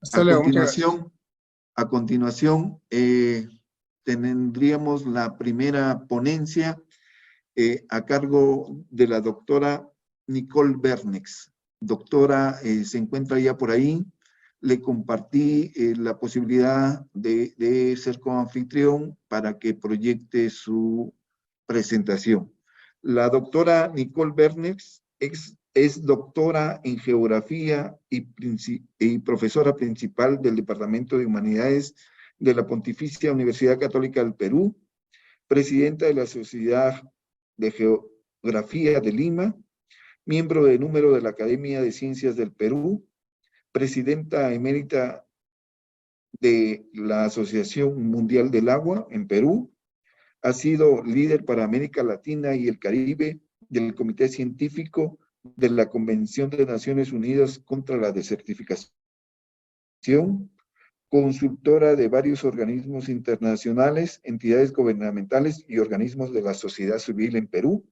Hasta A luego, muchas gracias. continuación, tendríamos la primera ponencia a cargo de la doctora Nicole Bernex. Doctora, se encuentra ya por ahí. Le compartí la posibilidad de ser coanfitrión para que proyecte su presentación. La doctora Nicole Bernex es doctora en Geografía y profesora principal del Departamento de Humanidades de la Pontificia Universidad Católica del Perú, presidenta de la Sociedad de Geografía de Lima, miembro de número de la Academia de Ciencias del Perú, presidenta emérita de la Asociación Mundial del Agua en Perú, ha sido líder para América Latina y el Caribe del Comité Científico de la Convención de Naciones Unidas contra la Desertificación, consultora de varios organismos internacionales, entidades gubernamentales y organismos de la sociedad civil en Perú,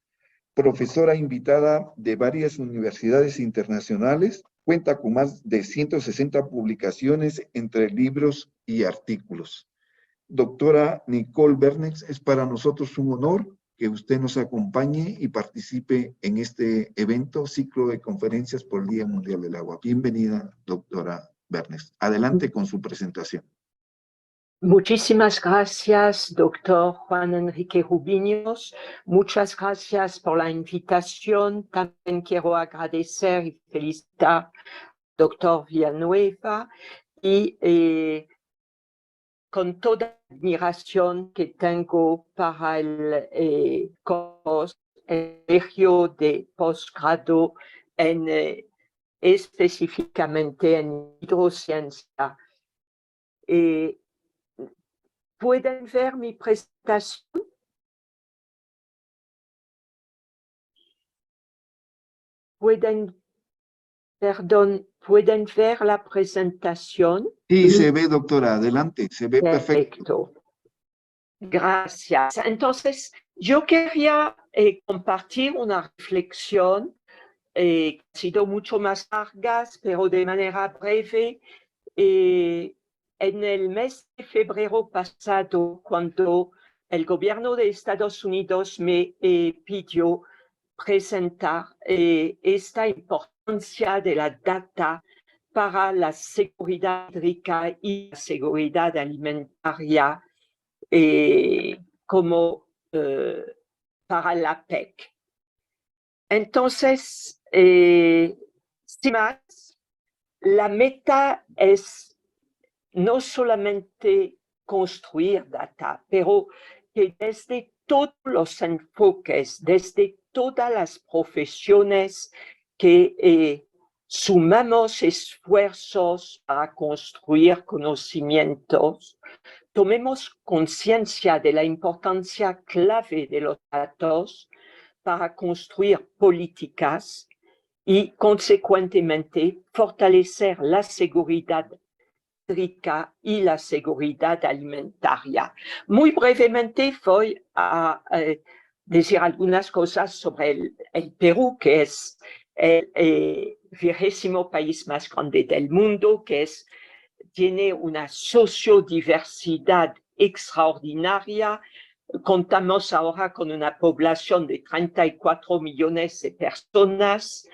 profesora invitada de varias universidades internacionales, cuenta con más de 160 publicaciones entre libros y artículos. Doctora Nicole Bernex, es para nosotros un honor que usted nos acompañe y participe en este evento, ciclo de conferencias por el Día Mundial del Agua. Bienvenida, doctora Bernex. Adelante con su presentación. Muchísimas gracias, doctor Juan Enrique Rubiños. Muchas gracias por la invitación. También quiero agradecer y felicitar al doctor Villanueva y con toda la admiración que tengo para el colegio de posgrado específicamente en hidrociencia. ¿Pueden ver mi presentación? ¿Pueden ver la presentación? Sí, se ve, doctora. Adelante, se ve perfecto. Gracias. Entonces, yo quería compartir una reflexión que ha sido mucho más larga, pero de manera breve. En el mes de febrero pasado, cuando el gobierno de Estados Unidos me pidió presentar esta importancia de la data para la seguridad hídrica y la seguridad alimentaria como para la PEC. Entonces, sin más, la meta es no solamente construir data, pero que desde todos los enfoques, desde todas las profesiones que sumamos esfuerzos para construir conocimientos, tomemos conciencia de la importancia clave de los datos para construir políticas y, consecuentemente, fortalecer la seguridad hídrica y la seguridad alimentaria. Muy brevemente voy a decir algunas cosas sobre el Perú, que es el 20º país más grande del mundo, tiene una sociodiversidad extraordinaria. Contamos ahora con una población de 34 millones de personas.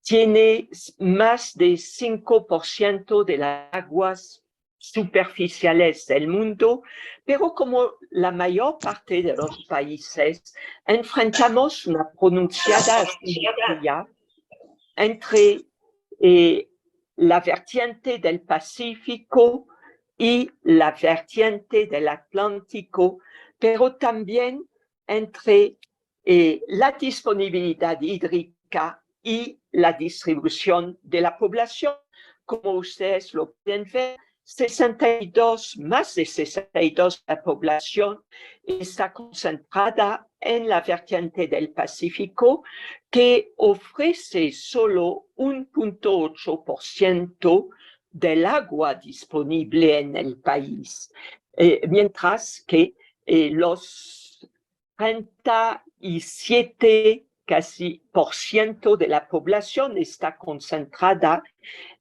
Tiene más de 5% de las aguas superficiales del mundo, pero como la mayor parte de los países, enfrentamos una pronunciada asimetría entre la vertiente del Pacífico y la vertiente del Atlántico, pero también entre la disponibilidad hídrica y la distribución de la población. Como ustedes lo pueden ver, más de 62% de la población está concentrada en la vertiente del Pacífico, que ofrece solo 1,8% del agua disponible en el país, mientras que los 37% casi de la población está concentrada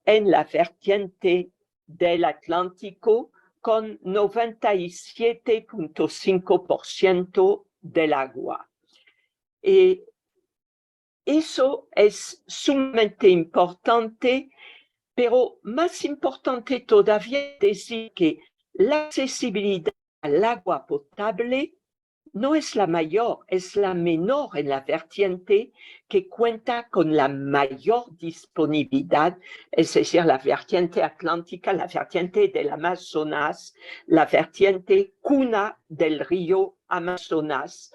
en la vertiente del Atlántico con 97.5% del agua. Eso es sumamente importante, pero más importante todavía decir que la accesibilidad al agua potable no es la mayor, es la menor en la vertiente que cuenta con la mayor disponibilidad, es decir, la vertiente atlántica, la vertiente del Amazonas, la vertiente cuna del río Amazonas,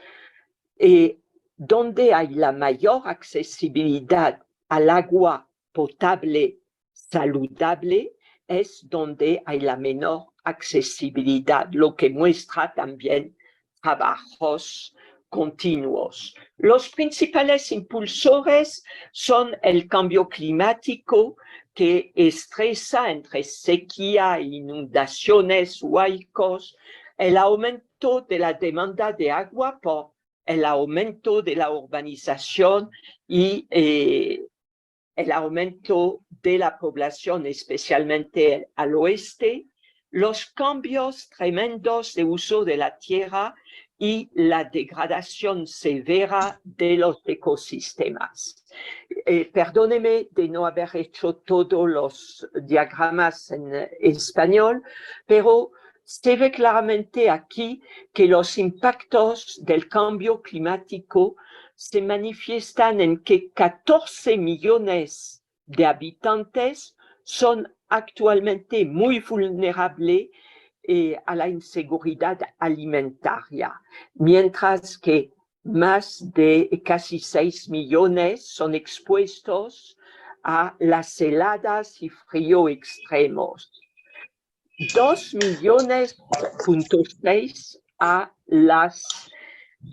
donde hay la mayor accesibilidad al agua potable saludable, es donde hay la menor accesibilidad, lo que muestra también trabajos continuos. Los principales impulsores son el cambio climático, que estresa entre sequía e inundaciones huaicos, el aumento de la demanda de agua por el aumento de la urbanización y el aumento de la población, especialmente al oeste, los cambios tremendos de uso de la tierra y la degradación severa de los ecosistemas. Perdóneme de no haber hecho todos los diagramas en español, pero se ve claramente aquí que los impactos del cambio climático se manifiestan en que 14 millones de habitantes son actualmente muy vulnerables a la inseguridad alimentaria, mientras que más de casi 6 millones son expuestos a las heladas y frío extremos. 2,6 millones a las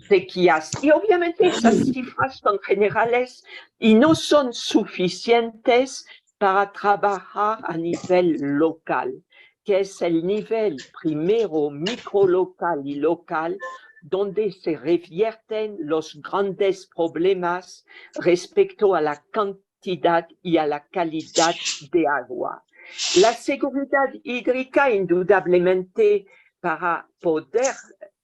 sequías. Y obviamente esas cifras son generales y no son suficientes para trabajar a nivel local, que es el nivel primero microlocal y local, donde se revierten los grandes problemas respecto a la cantidad y a la calidad de agua. La seguridad hídrica, indudablemente, para poder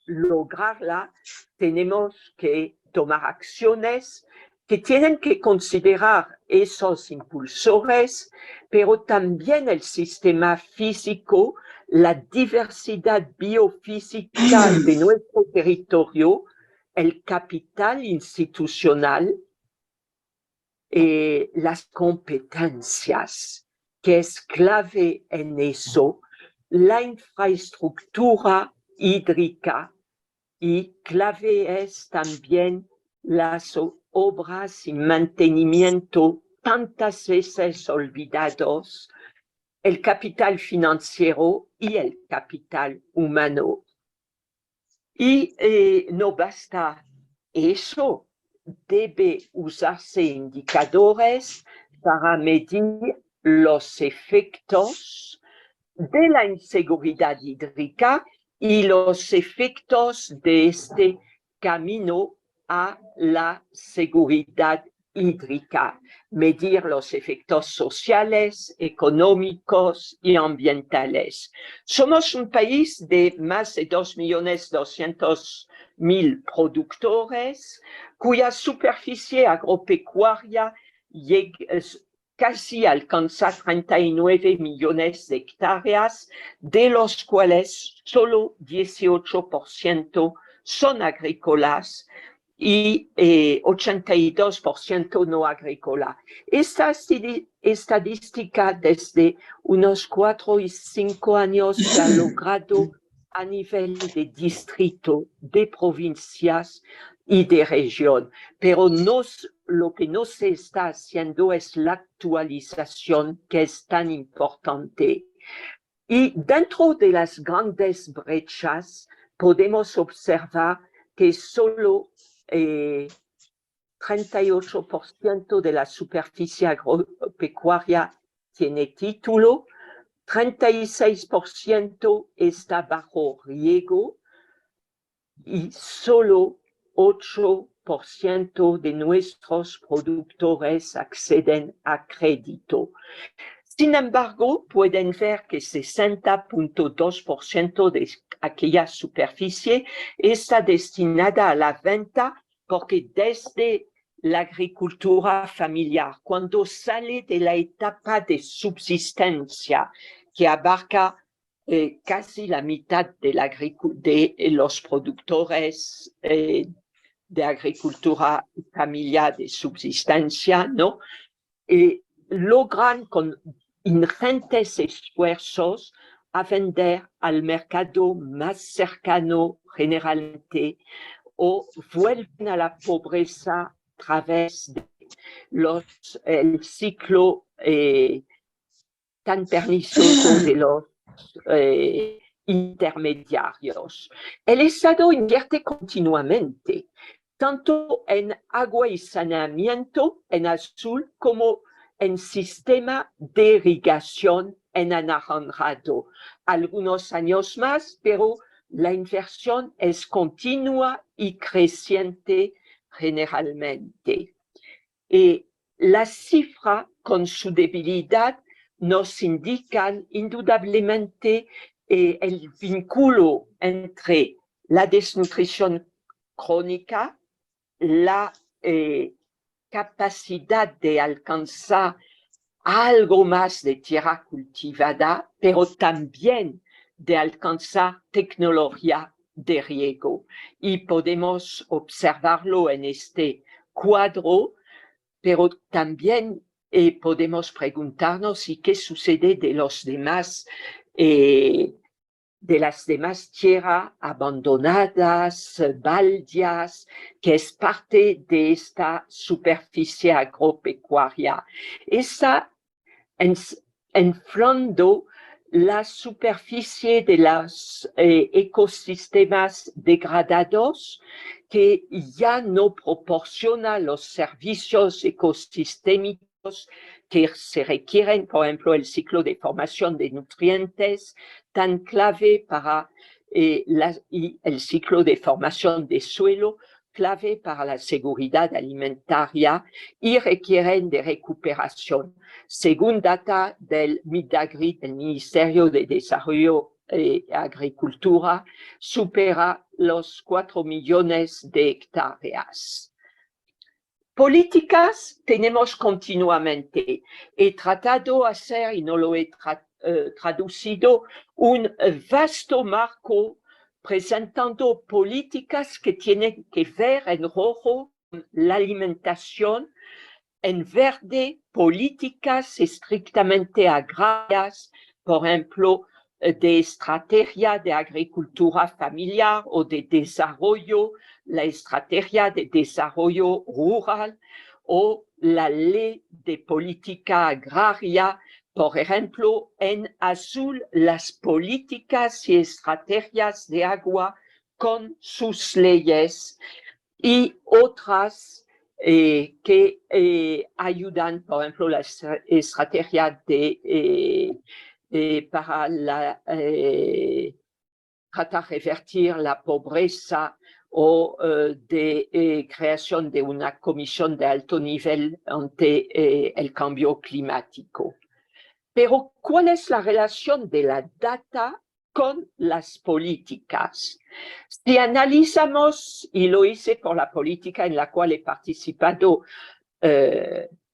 lograrla, tenemos que tomar acciones que tienen que considerar esos impulsores, pero también el sistema físico, la diversidad biofísica de nuestro territorio, el capital institucional, las competencias, que es clave en eso, la infraestructura hídrica, y clave es también las obras y mantenimiento tantas veces olvidados, el capital financiero y el capital humano. Y no basta eso, debe usarse indicadores para medir los efectos de la inseguridad hídrica y los efectos de este camino a la seguridad hídrica, medir los efectos sociales, económicos y ambientales. Somos un país de más de 2.200.000 productores, cuya superficie agropecuaria casi alcanza 39 millones de hectáreas, de los cuales solo 18% son agrícolas y 82% no agrícola. Esta estadística desde unos 4 y 5 años se ha logrado a nivel de distrito, de provincias y de región, pero lo que no se está haciendo es la actualización, que es tan importante. Y dentro de las grandes brechas podemos observar que solo 38% de la superficie agropecuaria tiene título, 36% está bajo riego y solo 8% de nuestros productores acceden a crédito. Sin embargo, pueden ver que 60.2% de aquella superficie está destinada a la venta porque desde la agricultura familiar, cuando sale de la etapa de subsistencia que abarca casi la mitad de los productores de agricultura familiar de subsistencia, ¿no? Logran con ingentes esfuerzos a vender al mercado más cercano generalmente o vuelven a la pobreza a través del ciclo tan pernicioso de los intermediarios. El Estado invierte continuamente, tanto en agua y saneamiento en azul como en sistema de irrigación en anaranjado. Algunos años más, pero la inversión es continua y creciente generalmente. Y la cifra con su debilidad nos indican indudablemente el vínculo entre la desnutrición crónica, la capacidad de alcanzar algo más de tierra cultivada, pero también de alcanzar tecnología de riego. Y podemos observarlo en este cuadro, pero también podemos preguntarnos ¿y qué sucede de los demás, de las demás tierras abandonadas, baldías, que es parte de esta superficie agropecuaria? Está inflando la superficie de los ecosistemas degradados que ya no proporciona los servicios ecosistémicos que se requieren, por ejemplo, el ciclo de formación de nutrientes, tan clave para y el ciclo de formación de suelo, clave para la seguridad alimentaria y requieren de recuperación. Según data del MIDAGRI, el Ministerio de Desarrollo y Agricultura, supera los 4 millones de hectáreas. Políticas tenemos continuamente. He tratado de hacer, y no lo he traducido, un vasto marco presentando políticas que tienen que ver en rojo con la alimentación, en verde políticas estrictamente agrarias, por ejemplo, de estrategia de agricultura familiar o de desarrollo, la estrategia de desarrollo rural o la ley de política agraria, por ejemplo, en azul, las políticas y estrategias de agua con sus leyes y otras que ayudan, por ejemplo, la estrategia para tratar de revertir la pobreza o de creación de una comisión de alto nivel ante el cambio climático. Pero, ¿cuál es la relación de la data con las políticas? Si analizamos, y lo hice por la política en la cual he participado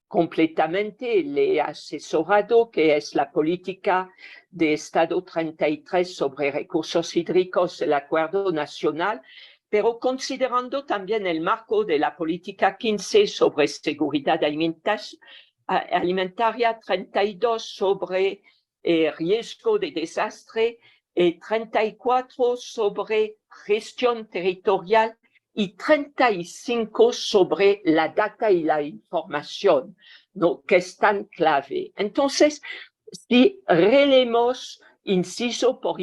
completamente, le he asesorado, que es la política de Estado 33 sobre recursos hídricos del Acuerdo Nacional, pero considerando también el marco de la política 15 sobre seguridad alimentaria, 32 sobre riesgo de desastre, 34 sobre gestión territorial y 35 sobre la data y la información, ¿no? Que es tan clave. Entonces, si releemos inciso, por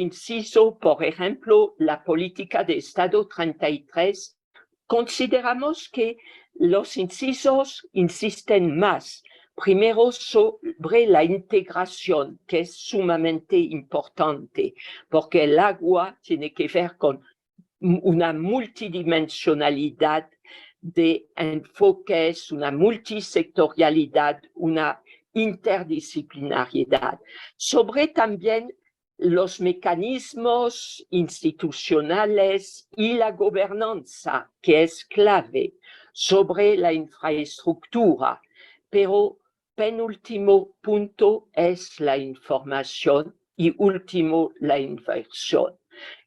ejemplo, la política de Estado 33, consideramos que los incisos insisten más. Primero, sobre la integración, que es sumamente importante, porque el agua tiene que ver con una multidimensionalidad de enfoques, una multisectorialidad, una interdisciplinariedad, sobre también los mecanismos institucionales y la gobernanza, que es clave, sobre la infraestructura, pero penúltimo punto es la información y último la inversión.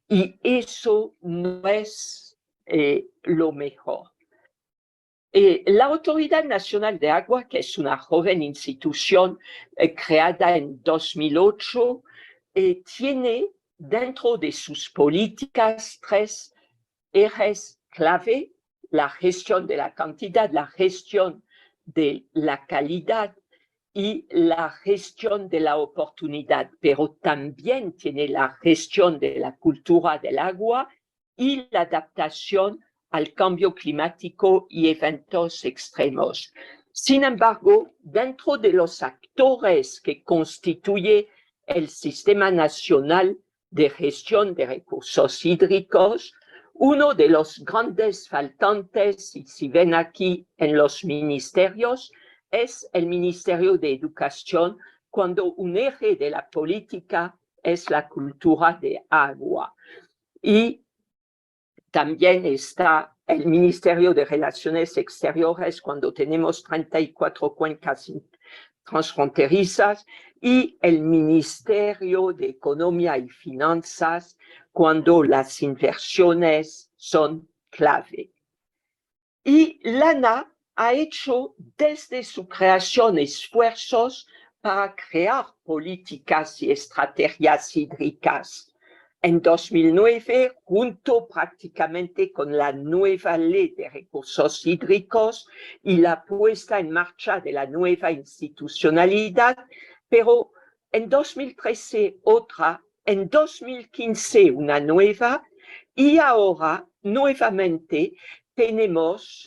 Y eso no es lo mejor. La Autoridad Nacional de Agua, que es una joven institución creada en 2008, tiene dentro de sus políticas 3 ejes clave: la gestión de la cantidad, la gestión de la calidad y la gestión de la oportunidad, pero también tiene la gestión de la cultura del agua y la adaptación al cambio climático y eventos extremos. Sin embargo, dentro de los actores que constituye el Sistema Nacional de Gestión de Recursos Hídricos, uno de los grandes faltantes, y si ven aquí en los ministerios, es el Ministerio de Educación, cuando un eje de la política es la cultura de agua. Y también está el Ministerio de Relaciones Exteriores, cuando tenemos 34 cuencas transfronterizas, y el Ministerio de Economía y Finanzas, cuando las inversiones son clave. Y Lana ha hecho desde su creación esfuerzos para crear políticas y estrategias hídricas. En 2009, junto prácticamente con la nueva Ley de Recursos Hídricos y la puesta en marcha de la nueva institucionalidad, pero en 2013 otra, en 2015 una nueva, y ahora nuevamente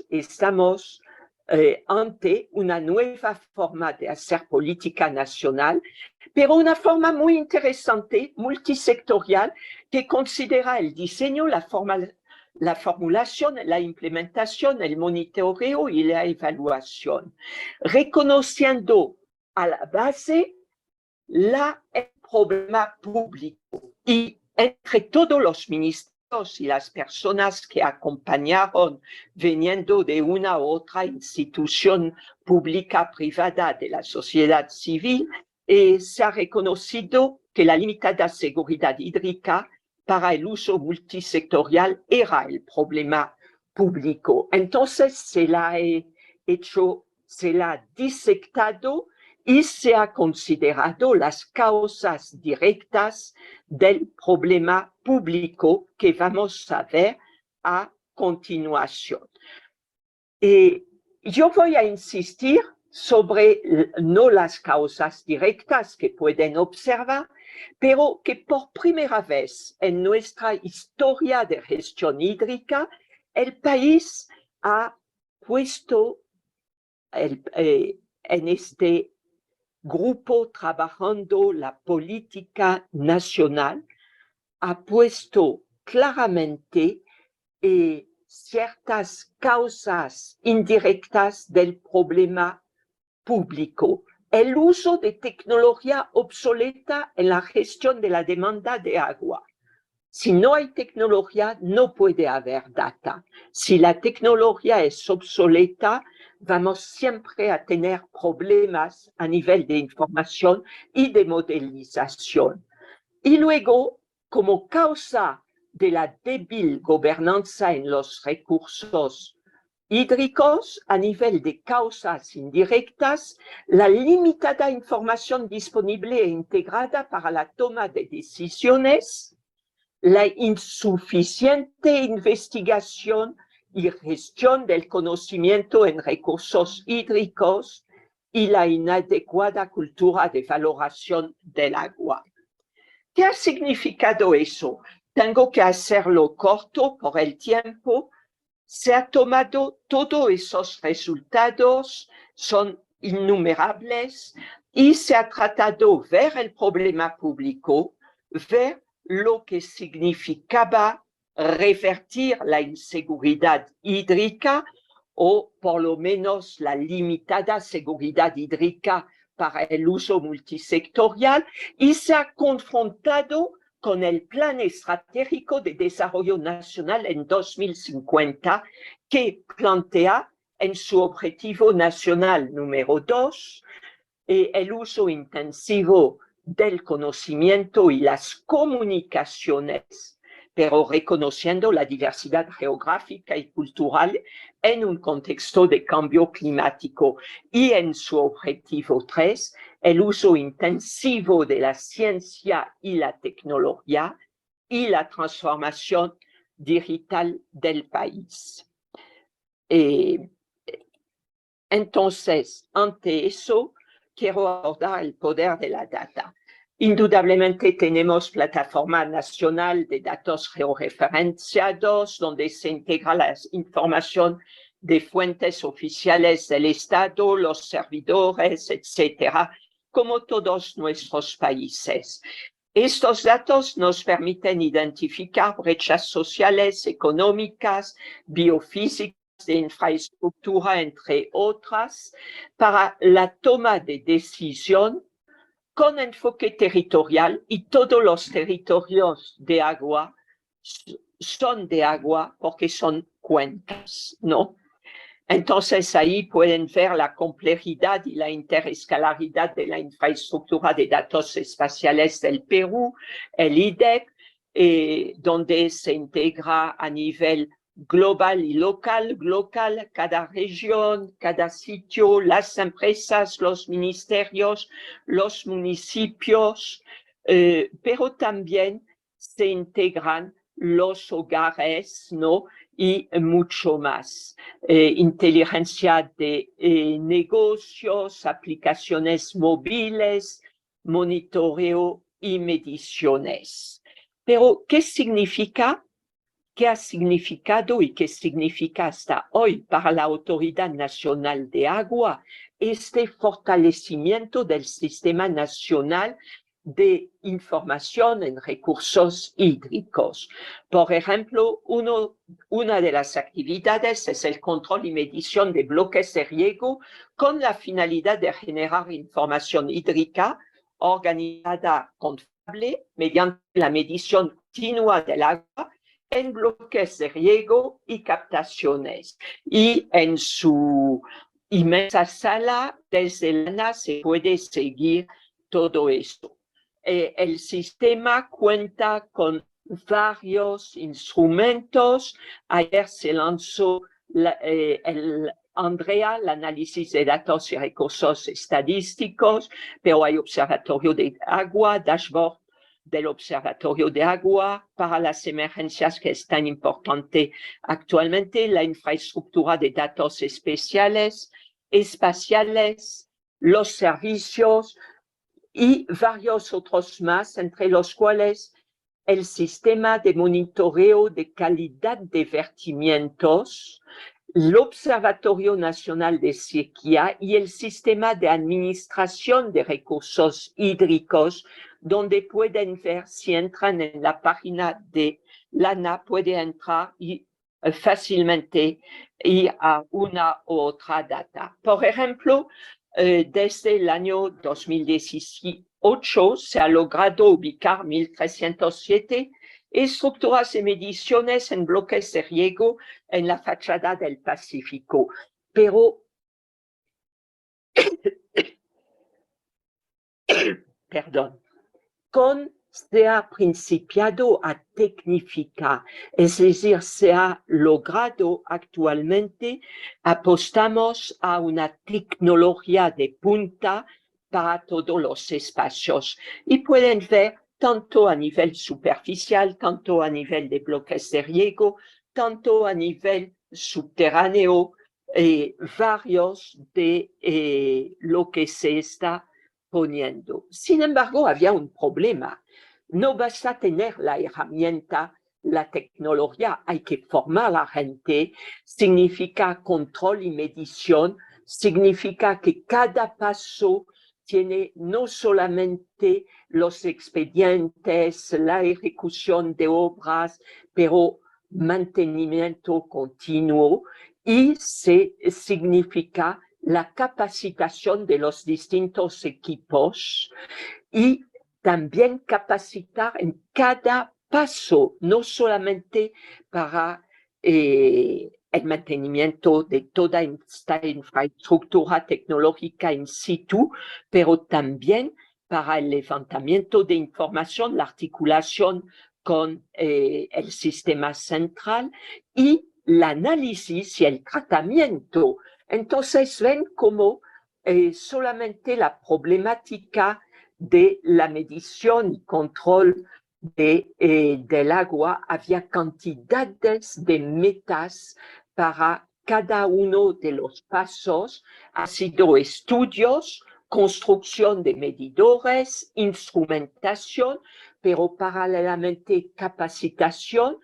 estamos ante una nueva forma de hacer política nacional, pero una forma muy interesante, multisectorial, que considera el diseño, la formulación, la implementación, el monitoreo y la evaluación, reconociendo a la base el problema público. Y entre todos los ministerios y las personas que acompañaron viniendo de una u otra institución pública, privada, de la sociedad civil, se ha reconocido que la limitada seguridad hídrica para el uso multisectorial era el problema público. Entonces se la ha disectado y se ha considerado las causas directas del problema público que vamos a ver a continuación. Yo voy a insistir sobre no las causas directas que pueden observar, pero que por primera vez en nuestra historia de gestión hídrica, el país ha puesto en este grupo trabajando la política nacional, ha puesto claramente ciertas causas indirectas del problema público. El uso de tecnología obsoleta en la gestión de la demanda de agua. Si no hay tecnología, no puede haber data. Si la tecnología es obsoleta, vamos siempre a tener problemas a nivel de información y de modelización. Y luego, como causa de la débil gobernanza en los recursos hídricos, a nivel de causas indirectas, la limitada información disponible e integrada para la toma de decisiones, la insuficiente investigación y gestión del conocimiento en recursos hídricos y la inadecuada cultura de valoración del agua. ¿Qué ha significado eso? Tengo que hacerlo corto por el tiempo. Se ha tomado todos esos resultados, son innumerables, y se ha tratado de ver el problema público, ver lo que significaba revertir la inseguridad hídrica o por lo menos la limitada seguridad hídrica para el uso multisectorial y se ha confrontado con el Plan Estratégico de Desarrollo Nacional en 2050, que plantea en su objetivo nacional número 2 el uso intensivo del conocimiento y las comunicaciones, pero reconociendo la diversidad geográfica y cultural en un contexto de cambio climático. Y en su objetivo 3, el uso intensivo de la ciencia y la tecnología y la transformación digital del país. Entonces, ante eso, quiero abordar el poder de la data. Indudablemente tenemos plataforma nacional de datos georreferenciados, donde se integra la información de fuentes oficiales del Estado, los servidores, etcétera, como todos nuestros países. Estos datos nos permiten identificar brechas sociales, económicas, biofísicas, de infraestructura, entre otras, para la toma de decisión con enfoque territorial, y todos los territorios de agua son de agua porque son cuencas, ¿no? Entonces ahí pueden ver la complejidad y la interescalaridad de la infraestructura de datos espaciales del Perú, el IDEC, donde se integra a nivel global y local, cada región, cada sitio, las empresas, los ministerios, los municipios, pero también se integran los hogares, ¿no? Y mucho más. Inteligencia de negocios, aplicaciones móviles, monitoreo y mediciones. Pero, ¿qué significa? ¿Qué ha significado y qué significa hasta hoy para la Autoridad Nacional de Agua este fortalecimiento del Sistema Nacional de Información en Recursos Hídricos? Por ejemplo, una de las actividades es el control y medición de bloques de riego con la finalidad de generar información hídrica organizada, confiable, mediante la medición continua del agua en bloques de riego y captaciones. Y en su inmensa sala, desde la ANA, se puede seguir todo esto. El sistema cuenta con varios instrumentos. Ayer se lanzó Andrea, el análisis de datos y recursos estadísticos, pero hay observatorio de agua, dashboard del Observatorio de Agua para las emergencias, que es tan importante actualmente, la infraestructura de datos espaciales, los servicios y varios otros más, entre los cuales el sistema de monitoreo de calidad de vertimientos, el Observatorio Nacional de Sequía y el sistema de administración de recursos hídricos, donde pueden ver, si entran en la página de la ANA, puede entrar y fácilmente ir a una u otra data. Por ejemplo, desde el año 2018 se ha logrado ubicar 1.307 estructuras de mediciones en bloques de riego en la fachada del Pacífico. Pero, perdón, se ha principiado a tecnificar, es decir, se ha logrado actualmente, apostamos a una tecnología de punta para todos los espacios. Y pueden ver tanto a nivel superficial, tanto a nivel de bloques de riego, tanto a nivel subterráneo, varios de lo que se está poniendo. Sin embargo, había un problema. No basta tener la herramienta, la tecnología, hay que formar a la gente, significa control y medición, significa que cada paso tiene no solamente los expedientes, la ejecución de obras, pero mantenimiento continuo, y significa la capacitación de los distintos equipos y también capacitar en cada paso, no solamente para el mantenimiento de toda esta infraestructura tecnológica in situ, pero también para el levantamiento de información, la articulación con el sistema central y el análisis y el tratamiento. Entonces ven cómo solamente la problemática de la medición y control del agua había cantidades de metas para cada uno de los pasos. Ha sido estudios, construcción de medidores, instrumentación, pero paralelamente capacitación,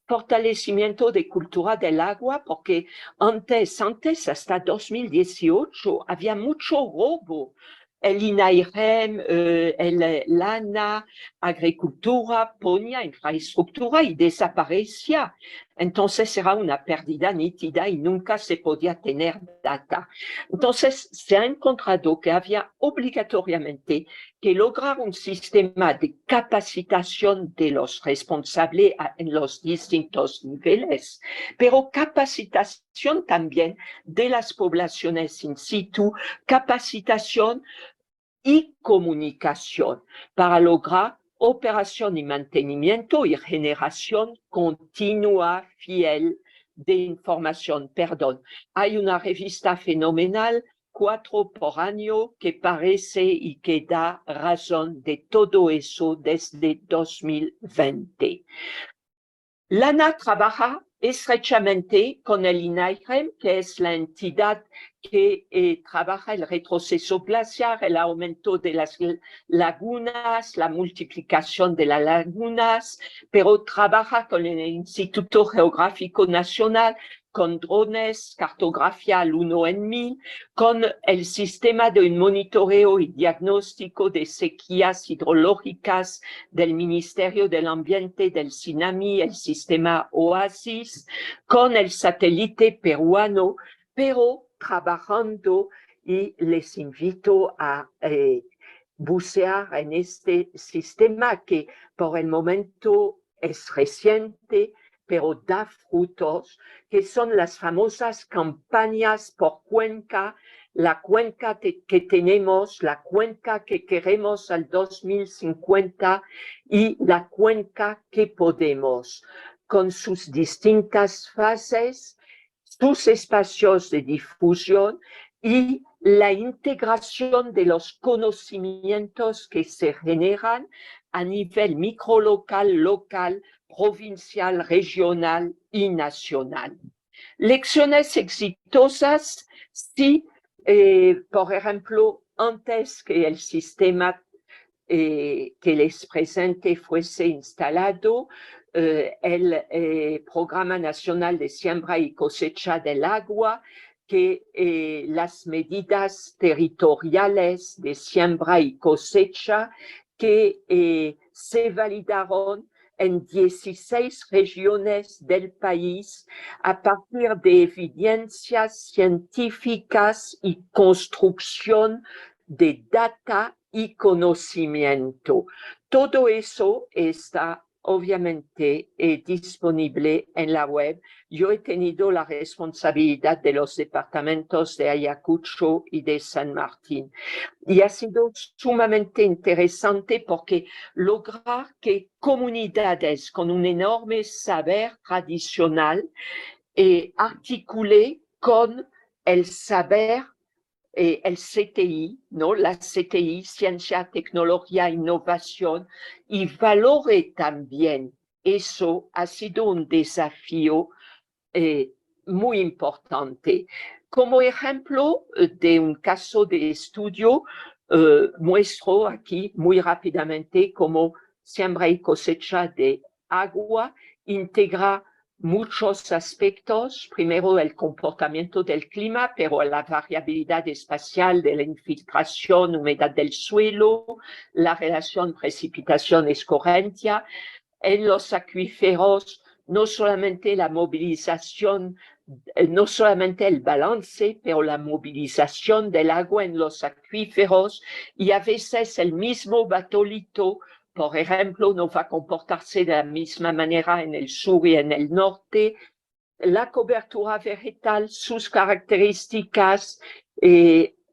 fortalecimiento de cultura del agua, porque antes hasta 2018 había mucho robo. El INAIREM, el LANA, agricultura, ponía infraestructura y desaparecía. Entonces era una pérdida nítida y nunca se podía tener data. Entonces se ha encontrado que había obligatoriamente que lograr un sistema de capacitación de los responsables en los distintos niveles, pero capacitación también de las poblaciones in situ, capacitación y comunicación para lograr operación y mantenimiento y generación continua, fiel de información. Perdón, hay una revista fenomenal, 4 por año, que parece y que da razón de todo eso desde 2020. LANA trabaja estrechamente con el INAIREM, que es la entidad que trabaja el retroceso glaciar, el aumento de las lagunas, la multiplicación de las lagunas, pero trabaja con el Instituto Geográfico Nacional, con drones, cartografía al 1 en 1000, con el sistema de monitoreo y diagnóstico de sequías hidrológicas del Ministerio del Ambiente, del SINAMI, el sistema OASIS, con el satélite peruano, pero trabajando, y les invito a bucear en este sistema que por el momento es reciente, pero da frutos, que son las famosas campañas por cuenca, la cuenca que tenemos, la cuenca que queremos al 2050 y la cuenca que podemos, con sus distintas fases, sus espacios de difusión y la integración de los conocimientos que se generan a nivel microlocal, local, provincial, regional y nacional. Lecciones exitosas si, por ejemplo, antes que el sistema que les presente fuese instalado, el Programa Nacional de Siembra y Cosecha del Agua, que las medidas territoriales de siembra y cosecha que se validaron en 16 regiones del país a partir de evidencias científicas y construcción de data y conocimiento. Todo eso está obviamente disponible en la web. Yo he tenido la responsabilidad de los departamentos de Ayacucho y de San Martín. Y ha sido sumamente interesante porque lograr que comunidades con un enorme saber tradicional articule con el saber el CTI, ¿no? La CTI, Ciencia, Tecnología, Innovación, y valore también eso, ha sido un desafío muy importante. Como ejemplo de un caso de estudio, muestro aquí muy rápidamente cómo siembra y cosecha de agua integra muchos aspectos. Primero, el comportamiento del clima, pero la variabilidad espacial de la infiltración, humedad del suelo, la relación precipitación-escorrencia. En los acuíferos, no solamente la movilización no solamente el balance, pero la movilización del agua en los acuíferos, y a veces el mismo batolito, por ejemplo, no va a comportarse de la misma manera en el sur y en el norte. La cobertura vegetal, sus características,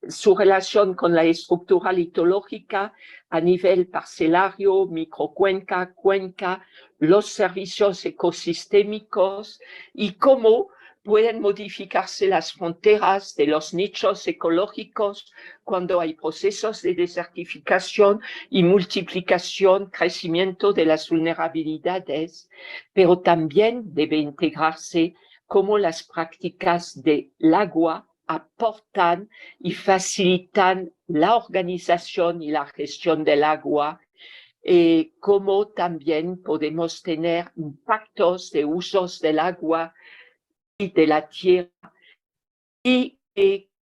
su relación con la estructura litológica a nivel parcelario, microcuenca, cuenca, los servicios ecosistémicos y cómo pueden modificarse las fronteras de los nichos ecológicos cuando hay procesos de desertificación y multiplicación, crecimiento de las vulnerabilidades, pero también debe integrarse cómo las prácticas del agua aportan y facilitan la organización y la gestión del agua, cómo también podemos tener impactos de usos del agua y de la tierra, y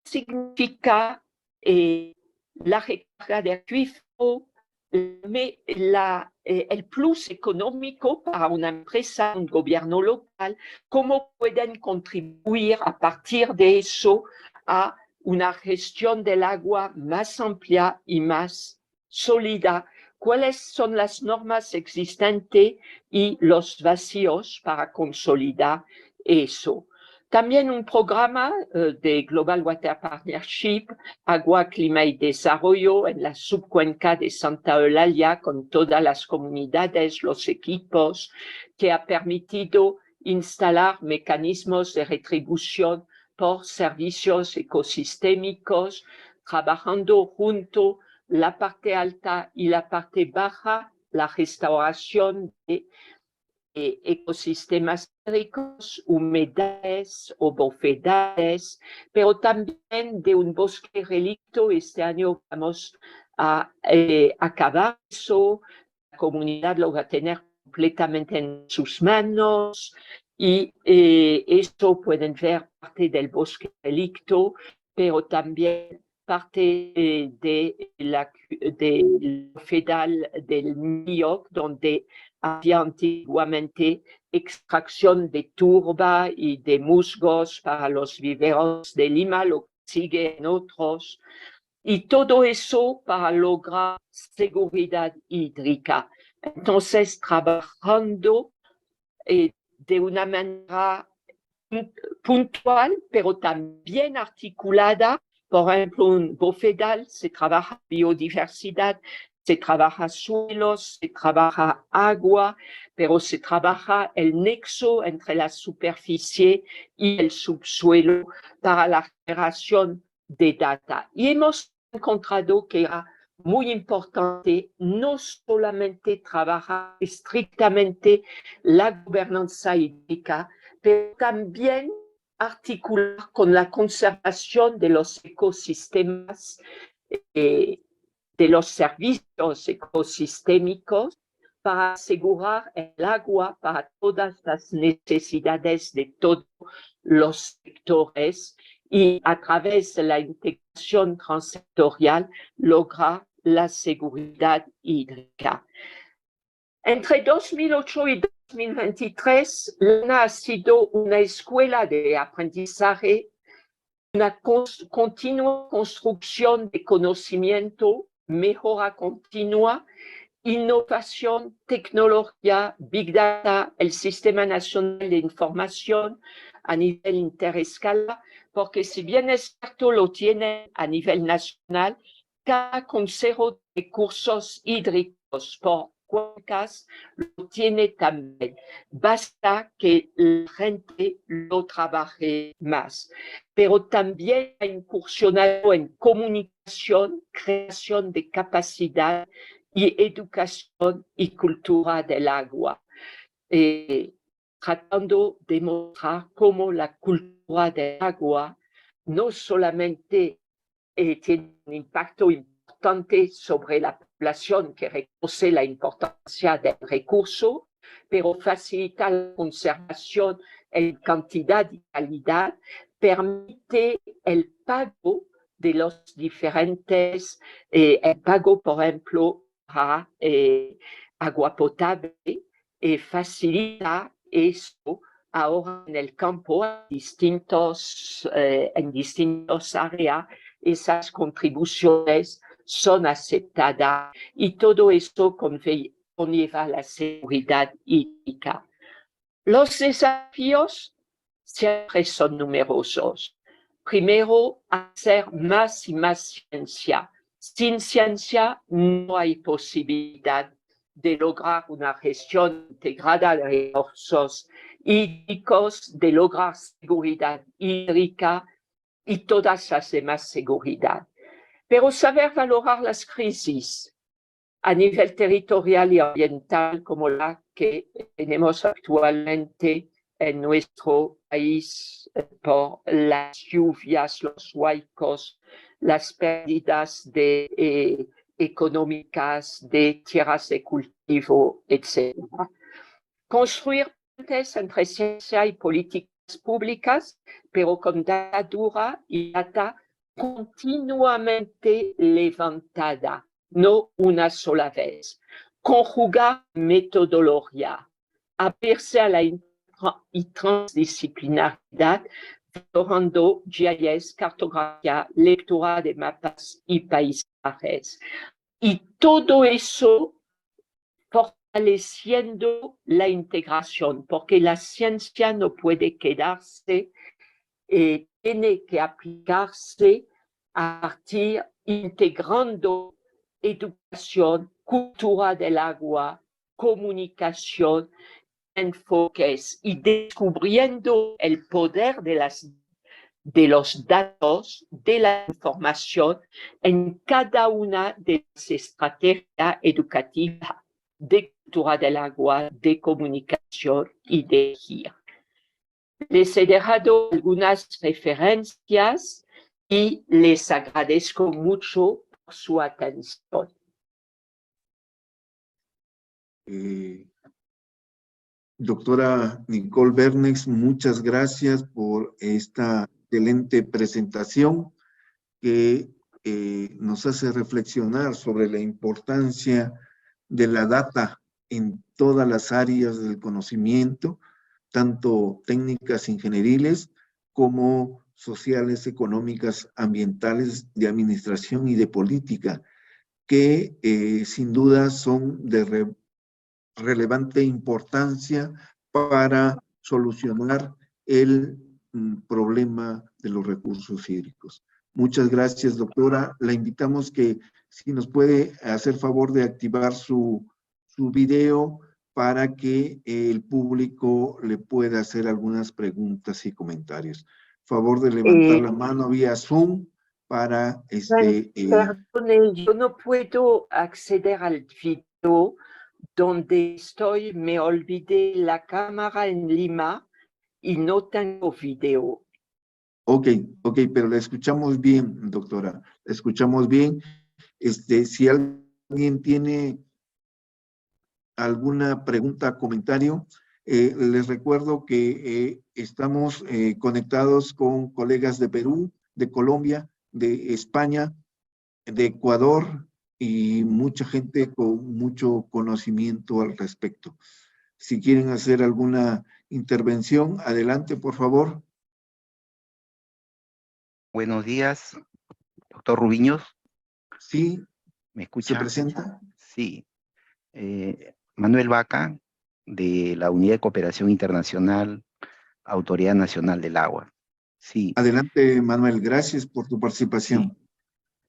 significa la recarga de acuífero, el plus económico para una empresa, un gobierno local, cómo pueden contribuir a partir de eso a una gestión del agua más amplia y más sólida, cuáles son las normas existentes y los vacíos para consolidar eso. También un programa de Global Water Partnership, Agua, Clima y Desarrollo en la subcuenca de Santa Eulalia con todas las comunidades, los equipos, que ha permitido instalar mecanismos de retribución por servicios ecosistémicos, trabajando junto la parte alta y la parte baja, la restauración de ecosistemas hídricos, humedales o bofedales, pero también de un bosque relicto. Este año vamos a acabar eso, la comunidad lo va a tener completamente en sus manos, y esto pueden ver parte del bosque relicto, pero también parte del bofedal del Milloc, donde había antiguamente extracción de turba y de musgos para los viveros de Lima, lo que sigue en otros, y todo eso para lograr seguridad hídrica. Entonces, trabajando de una manera puntual, pero también articulada. Por ejemplo, un bofedal, se trabaja biodiversidad, se trabaja suelos, se trabaja agua, pero se trabaja el nexo entre la superficie y el subsuelo para la generación de data. Y hemos encontrado que era muy importante no solamente trabajar estrictamente la gobernanza hídrica, pero también articular con la conservación de los ecosistemas, de los servicios ecosistémicos, para asegurar el agua para todas las necesidades de todos los sectores, y a través de la integración transsectorial lograr la seguridad hídrica. Entre 2008 y 2023, Lana ha sido una escuela de aprendizaje, una continua construcción de conocimiento, mejora continua, innovación, tecnología, Big Data, el Sistema Nacional de Información a nivel interescala, porque si bien es cierto lo tiene a nivel nacional, cada consejo de recursos hídricos por cuencas lo tiene también. Basta que la gente lo trabaje más. Pero también ha incursionado en comunicación, creación de capacidad y educación y cultura del agua, tratando de mostrar cómo la cultura del agua no solamente tiene un impacto importante sobre la población que reconoce la importancia del recurso, pero facilita la conservación en cantidad y calidad, permite el pago de los diferentes, el pago, por ejemplo, para agua potable, facilita eso ahora en el campo, en distintas áreas, esas contribuciones son aceptadas y todo esto conlleva la seguridad hídrica. Los desafíos siempre son numerosos. Primero, hacer más y más ciencia. Sin ciencia no hay posibilidad de lograr una gestión integrada de recursos hídricos, de lograr seguridad hídrica y todas las demás seguridad. Pero saber valorar las crisis a nivel territorial y ambiental como la que tenemos actualmente en nuestro país por las lluvias, los huaicos, las pérdidas económicas de tierras de cultivo, etc. Construir puentes entre ciencia y políticas públicas, pero con data dura y data continuamente levantada, no una sola vez. Conjugar metodología, abrirse a la transdisciplinaridad, valorando GIS, cartografía, lectura de mapas y paisajes. Y todo eso fortaleciendo la integración, porque la ciencia no puede quedarse, tiene que aplicarse a partir integrando educación, cultura del agua, comunicación, enfoques y descubriendo el poder de los datos, de la información en cada una de las estrategias educativas de cultura del agua, de comunicación y de energía. Les he dejado algunas referencias y les agradezco mucho por su atención. Doctora Nicole Bernex, muchas gracias por esta excelente presentación que nos hace reflexionar sobre la importancia de la data en todas las áreas del conocimiento, tanto técnicas ingenieriles como sociales, económicas, ambientales, de administración y de política, que sin duda son de relevante importancia para solucionar el problema de los recursos hídricos. Muchas gracias, doctora. La invitamos que si nos puede hacer favor de activar su video para que el público le pueda hacer algunas preguntas y comentarios. Favor de levantar la mano vía Zoom para Perdone, yo no puedo acceder al video donde estoy, me olvidé la cámara en Lima y no tengo video. Ok, pero la escuchamos bien, doctora. La escuchamos bien. Si alguien tiene alguna pregunta, comentario, les recuerdo que estamos conectados con colegas de Perú, de Colombia, de España, de Ecuador y mucha gente con mucho conocimiento al respecto. Si quieren hacer alguna intervención, adelante, por favor. Buenos días, doctor Rubiños. Sí, ¿me escucha? ¿se presenta? Sí. Manuel Vaca, de la Unidad de Cooperación Internacional, Autoridad Nacional del Agua. Sí. Adelante, Manuel, gracias por tu participación.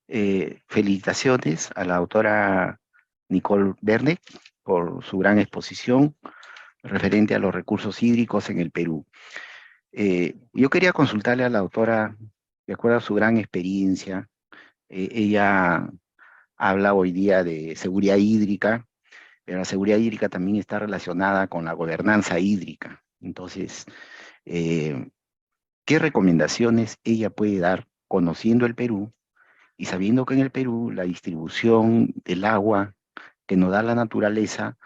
Sí. Felicitaciones a la doctora Nicole Bernex por su gran exposición referente a los recursos hídricos en el Perú. Yo quería consultarle a la doctora, de acuerdo a su gran experiencia, ella habla hoy día de seguridad hídrica, pero la seguridad hídrica también está relacionada con la gobernanza hídrica. Entonces, ¿qué recomendaciones ella puede dar conociendo el Perú y sabiendo que en el Perú la distribución del agua que nos da la naturaleza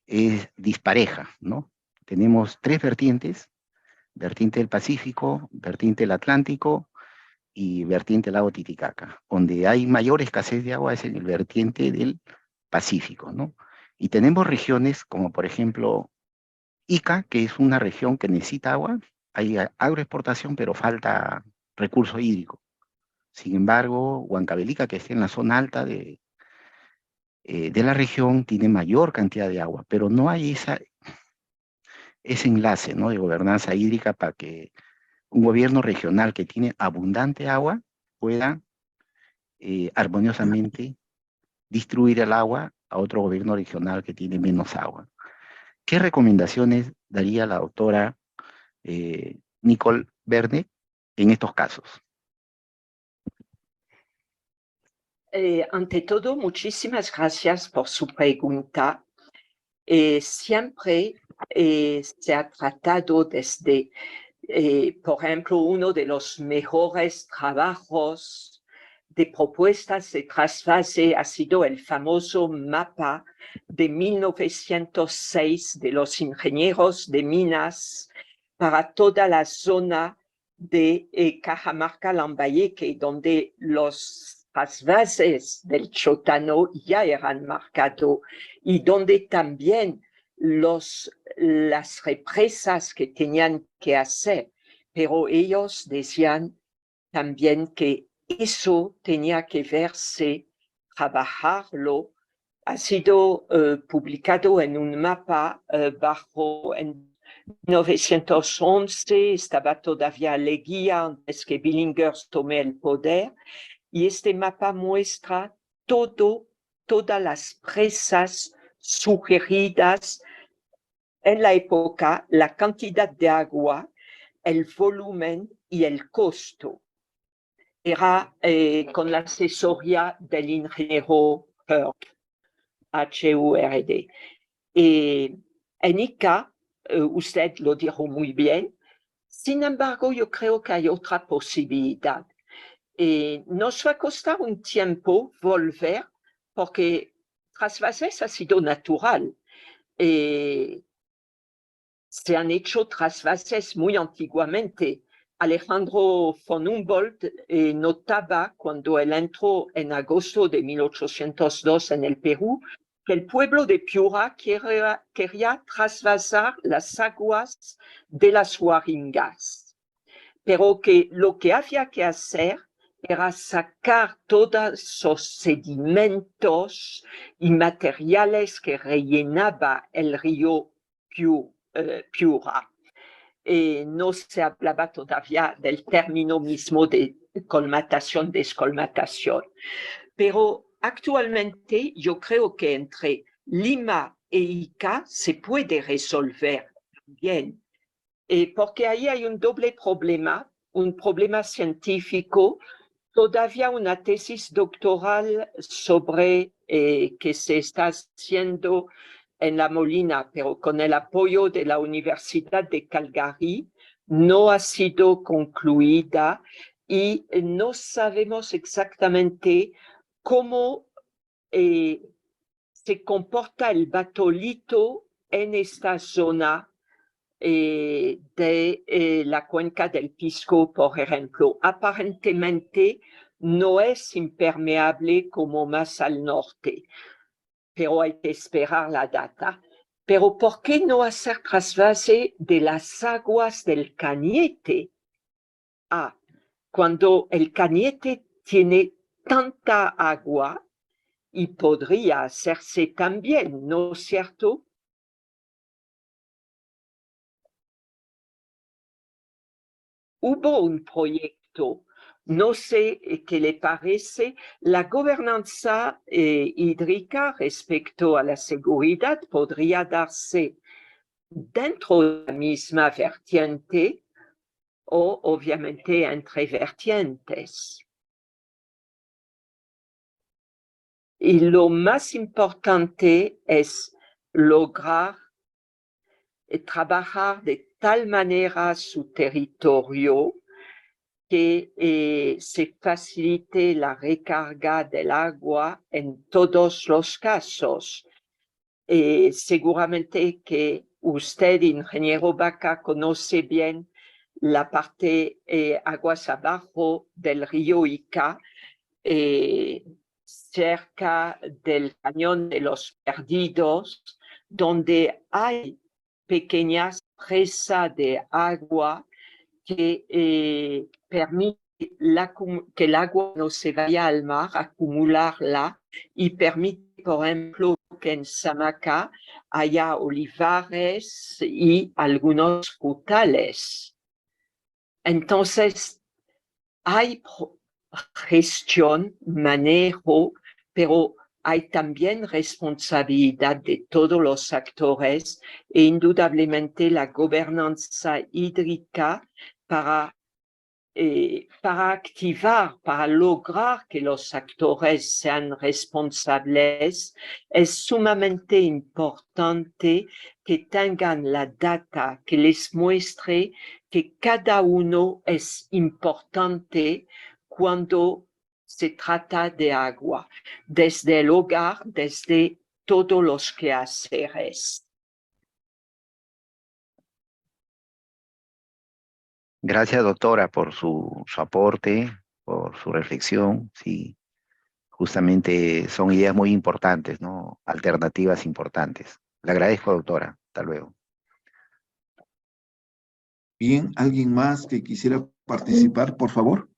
es dispareja, ¿no? Tenemos tres vertientes: vertiente del Pacífico, vertiente del Atlántico y vertiente del lago Titicaca. Donde hay mayor escasez de agua es en el vertiente del Pacífico, ¿no? Y tenemos regiones como, por ejemplo, Ica, que es una región que necesita agua, hay agroexportación, pero falta recurso hídrico. Sin embargo, Huancavelica, que está en la zona alta de la región, tiene mayor cantidad de agua, pero no hay ese enlace, ¿no?, de gobernanza hídrica para que un gobierno regional que tiene abundante agua pueda armoniosamente distribuir el agua a otro gobierno regional que tiene menos agua. ¿Qué recomendaciones daría la doctora Nicole Bernet en estos casos? Ante todo, muchísimas gracias por su pregunta. Siempre se ha tratado desde, por ejemplo, uno de los mejores trabajos de propuestas de trasvase ha sido el famoso mapa de 1906 de los ingenieros de minas para toda la zona de Cajamarca-Lambayeque, donde los trasvases del Chotano ya eran marcados y donde también las represas que tenían que hacer, pero ellos decían también que eso tenía que verse, trabajarlo. Ha sido publicado en un mapa bajo en 1911, estaba todavía Leguía antes que Billinghurst tome el poder, y este mapa muestra todas las presas sugeridas en la época, la cantidad de agua, el volumen y el costo. Era con la asesoría del ingeniero Hurd, H-U-R-D. En Ica, usted lo dijo muy bien, sin embargo, yo creo que hay otra posibilidad. Nos va a costar un tiempo volver, porque trasvases ha sido natural. Se han hecho trasvases muy antiguamente. Alejandro von Humboldt notaba cuando él entró en agosto de 1802 en el Perú que el pueblo de Piura quería trasvasar las aguas de las Huaringas, pero que lo que había que hacer era sacar todos esos sedimentos y materiales que rellenaba el río Piura. No se hablaba todavía del término mismo de colmatación, descolmatación. Pero actualmente yo creo que entre Lima e Ica se puede resolver bien, porque ahí hay un doble problema, un problema científico, todavía una tesis doctoral sobre que se está haciendo en La Molina, pero con el apoyo de la Universidad de Calgary, no ha sido concluida y no sabemos exactamente cómo se comporta el batolito en esta zona de la cuenca del Pisco, por ejemplo. Aparentemente no es impermeable como más al norte, pero hay que esperar la data. Pero ¿por qué no hacer trasvase de las aguas del Cañete? Cuando el Cañete tiene tanta agua y podría hacerse también, ¿no es cierto? Hubo un proyecto, no sé qué le parece, la gobernanza hídrica respecto a la seguridad podría darse dentro de la misma vertiente o obviamente entre vertientes. Y lo más importante es lograr trabajar de tal manera su territorio que se facilite la recarga del agua en todos los casos. Seguramente que usted, ingeniero Baca, conoce bien la parte aguas abajo del río Ica, cerca del cañón de los Perdidos, donde hay pequeñas presas de agua que permite que el agua no se vaya al mar, acumularla, y permite, por ejemplo, que en Samaca haya olivares y algunos frutales. Entonces, hay gestión, manejo, pero hay también responsabilidad de todos los actores e indudablemente la gobernanza hídrica para activar, para lograr que los actores sean responsables. Es sumamente importante que tengan la data que les muestre que cada uno es importante cuando se trata de agua, desde el hogar, desde todos los quehaceres. Gracias, doctora, por su aporte, por su reflexión. Sí, justamente son ideas muy importantes, ¿no? Alternativas importantes. Le agradezco, doctora. Hasta luego. Bien, ¿alguien más que quisiera participar, por favor?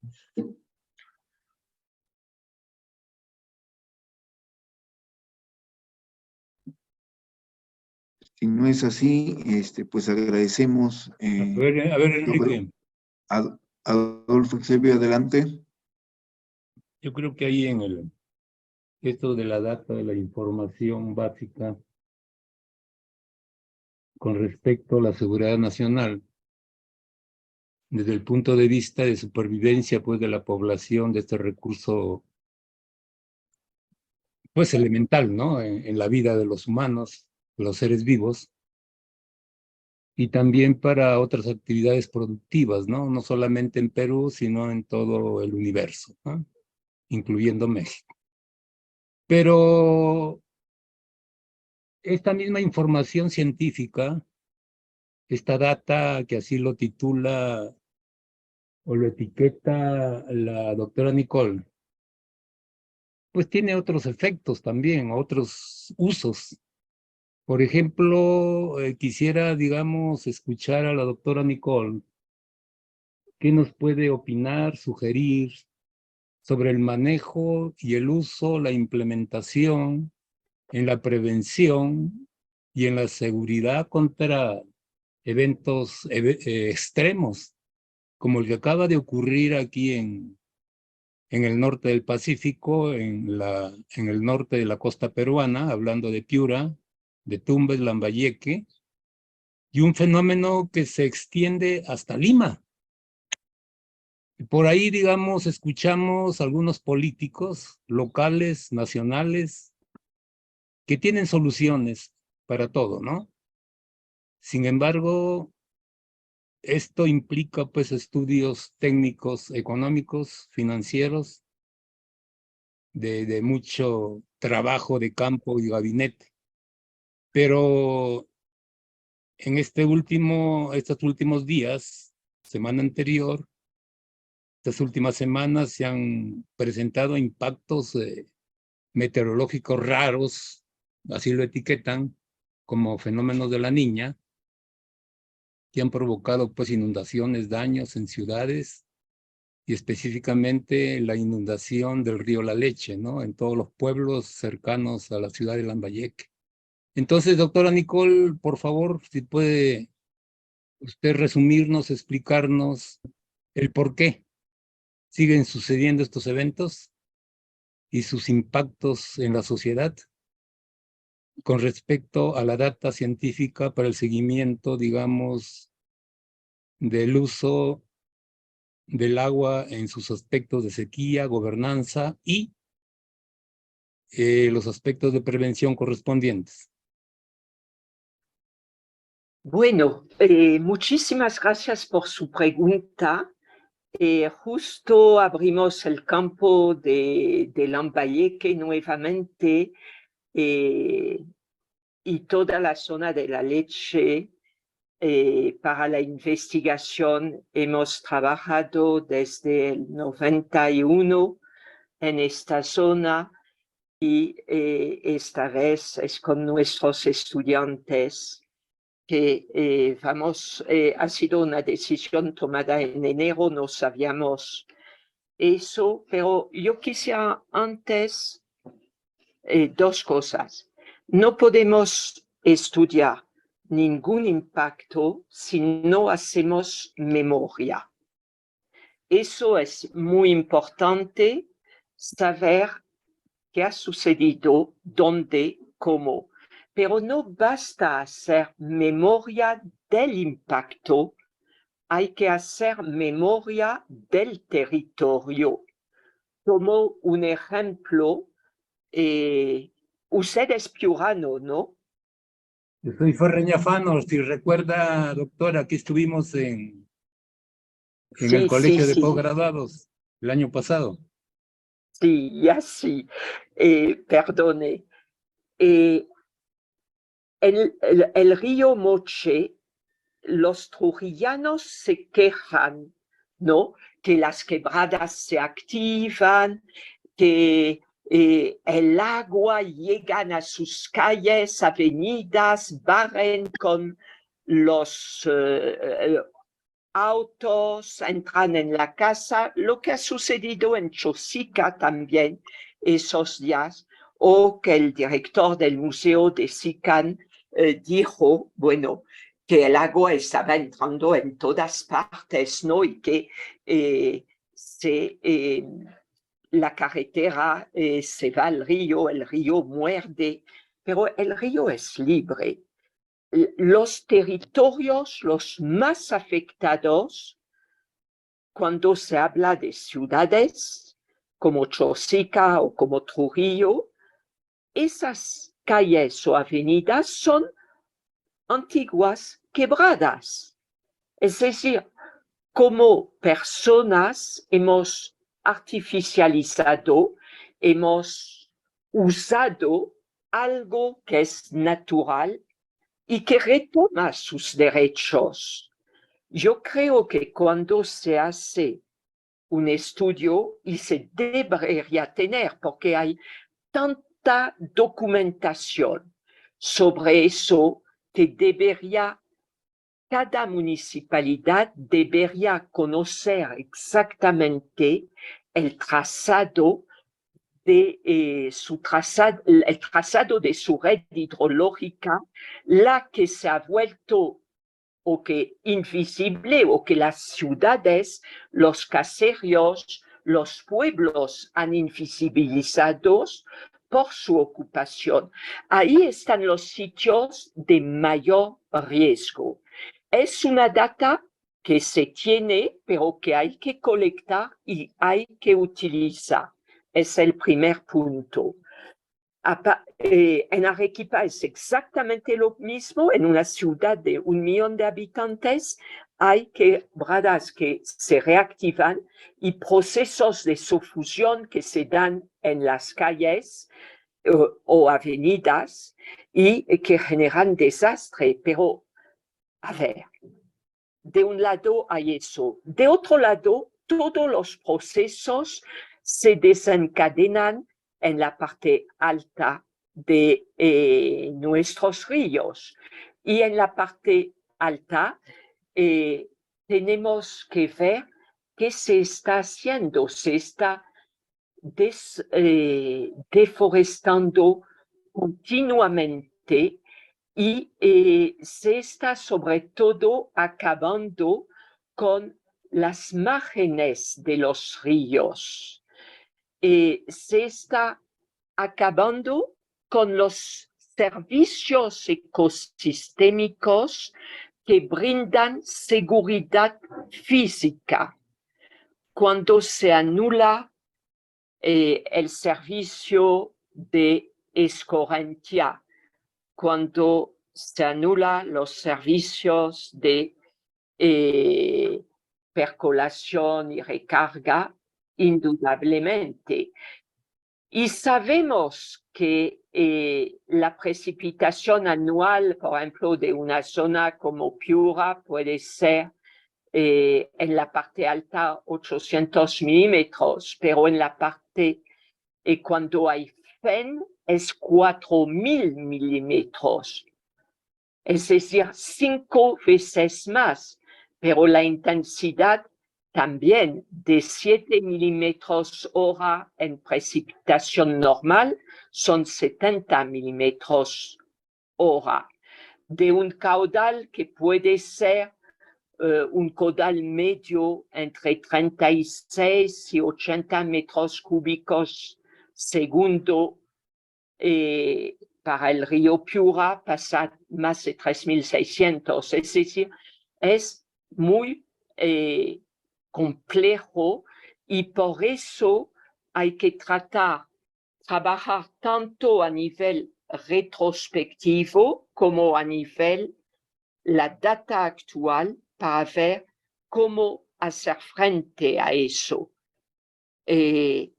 Si no es así, pues agradecemos. A ver, Enrique. Adolfo Eusebio, adelante. Yo creo que ahí en esto de la data, de la información básica con respecto a la seguridad nacional, desde el punto de vista de supervivencia, pues, de la población, de este recurso, pues, elemental, ¿no? En la vida de los humanos, de los seres vivos, y también para otras actividades productivas, ¿no? No solamente en Perú, sino en todo el universo, ¿no? Incluyendo México. Pero esta misma información científica, esta data que así lo titula o lo etiqueta la doctora Nicole, pues tiene otros efectos también, otros usos. Por ejemplo, quisiera, digamos, escuchar a la doctora Nicole, ¿qué nos puede opinar, sugerir sobre el manejo y el uso, la implementación en la prevención y en la seguridad contra eventos extremos, como el que acaba de ocurrir aquí en el norte del Pacífico, en el norte de la costa peruana, hablando de Piura, de Tumbes, Lambayeque, y un fenómeno que se extiende hasta Lima. Por ahí, digamos, escuchamos algunos políticos locales, nacionales, que tienen soluciones para todo, ¿no? Sin embargo, esto implica, pues, estudios técnicos, económicos, financieros, de mucho trabajo de campo y gabinete. Pero en estos últimos días, semana anterior, estas últimas semanas se han presentado impactos meteorológicos raros, así lo etiquetan, como fenómenos de la Niña, que han provocado, pues, inundaciones, daños en ciudades, y específicamente la inundación del río La Leche, ¿no? En todos los pueblos cercanos a la ciudad de Lambayeque. Entonces, doctora Nicole, por favor, si puede usted resumirnos, explicarnos el por qué siguen sucediendo estos eventos y sus impactos en la sociedad con respecto a la data científica para el seguimiento, digamos, del uso del agua en sus aspectos de sequía, gobernanza y los aspectos de prevención correspondientes. Bueno, muchísimas gracias por su pregunta. Justo abrimos el campo de Lambayeque nuevamente y toda la zona de La Leche para la investigación. Hemos trabajado desde el 91 en esta zona y esta vez es con nuestros estudiantes que ha sido una decisión tomada en enero, no sabíamos eso, pero yo quisiera antes dos cosas. No podemos estudiar ningún impacto si no hacemos memoria. Eso es muy importante, saber qué ha sucedido, dónde, cómo. Pero no basta hacer memoria del impacto, hay que hacer memoria del territorio. Como un ejemplo, usted es piurano, ¿no? Yo soy ferreñafano, si recuerda, doctora, que estuvimos en el colegio de posgraduados el año pasado. Sí, ya sí. Perdone. El río Moche, los trujillanos se quejan, ¿no? Que las quebradas se activan, que el agua llega a sus calles, avenidas, barren con los autos, entran en la casa, lo que ha sucedido en Chosica también esos días, o que el director del museo de Sican dijo, bueno, que el agua estaba entrando en todas partes, ¿no? Y que la carretera se va al río, el río muerde, pero el río es libre. Los territorios los más afectados, cuando se habla de ciudades como Chosica o como Trujillo, esas calles o avenidas son antiguas quebradas. Es decir, como personas hemos artificializado, hemos usado algo que es natural y que retoma sus derechos. Yo creo que cuando se hace un estudio, y se debería tener, porque hay tanta documentación sobre eso, que cada municipalidad debería conocer exactamente el trazado el trazado de su red hidrológica, la que se ha vuelto o que invisible, o que las ciudades, los caseríos, los pueblos han invisibilizado por su ocupación. Ahí están los sitios de mayor riesgo. Es una data que se tiene, pero que hay que colectar y hay que utilizar. Es el primer punto. En Arequipa es exactamente lo mismo. En una ciudad de 1 millón de habitantes hay quebradas que se reactivan y procesos de sofusión que se dan en las calles o avenidas y que generan desastre. Pero, a ver, de un lado hay eso. De otro lado, todos los procesos se desencadenan en la parte alta de nuestros ríos. Y en la parte alta tenemos que ver qué se está haciendo. Se está deforestando continuamente y se está sobre todo acabando con las márgenes de los ríos. Se está acabando con los servicios ecosistémicos que brindan seguridad física. Cuando se anula el servicio de escorrentia, cuando se anulan los servicios de percolación y recarga, indudablemente. Y sabemos que la precipitación anual, por ejemplo, de una zona como Piura puede ser en la parte alta 800 milímetros, pero en la parte, cuando hay FEN, es 4.000 milímetros. es decir, 5 veces más, pero la intensidad también de 7 milímetros hora en precipitación normal son 70 milímetros hora, de un caudal que puede ser un caudal medio entre 36 y 80 metros cúbicos segundo. Para el río Piura pasa más de 3.600, es decir, es muy complejo y por eso hay que trabajar tanto a nivel retrospectivo como a nivel la data actual para ver cómo hacer frente a eso. El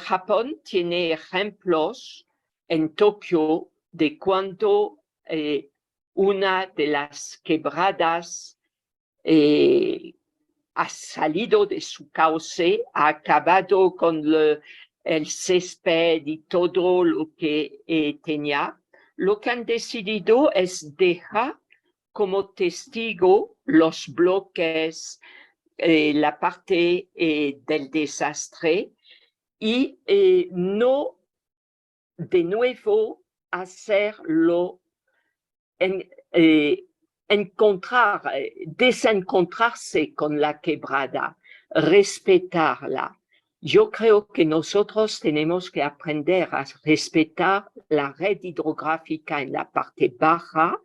Japón tiene ejemplos en Tokio de cuando una de las quebradas ha salido de su cauce, ha acabado con el césped y todo lo que tenía. Lo que han decidido es dejar como testigo los bloques, la parte del desastre y no de nuevo hacerlo, desencontrarse con la quebrada, respetarla. Yo creo que nosotros tenemos que aprender a respetar la red hidrográfica en la parte baja,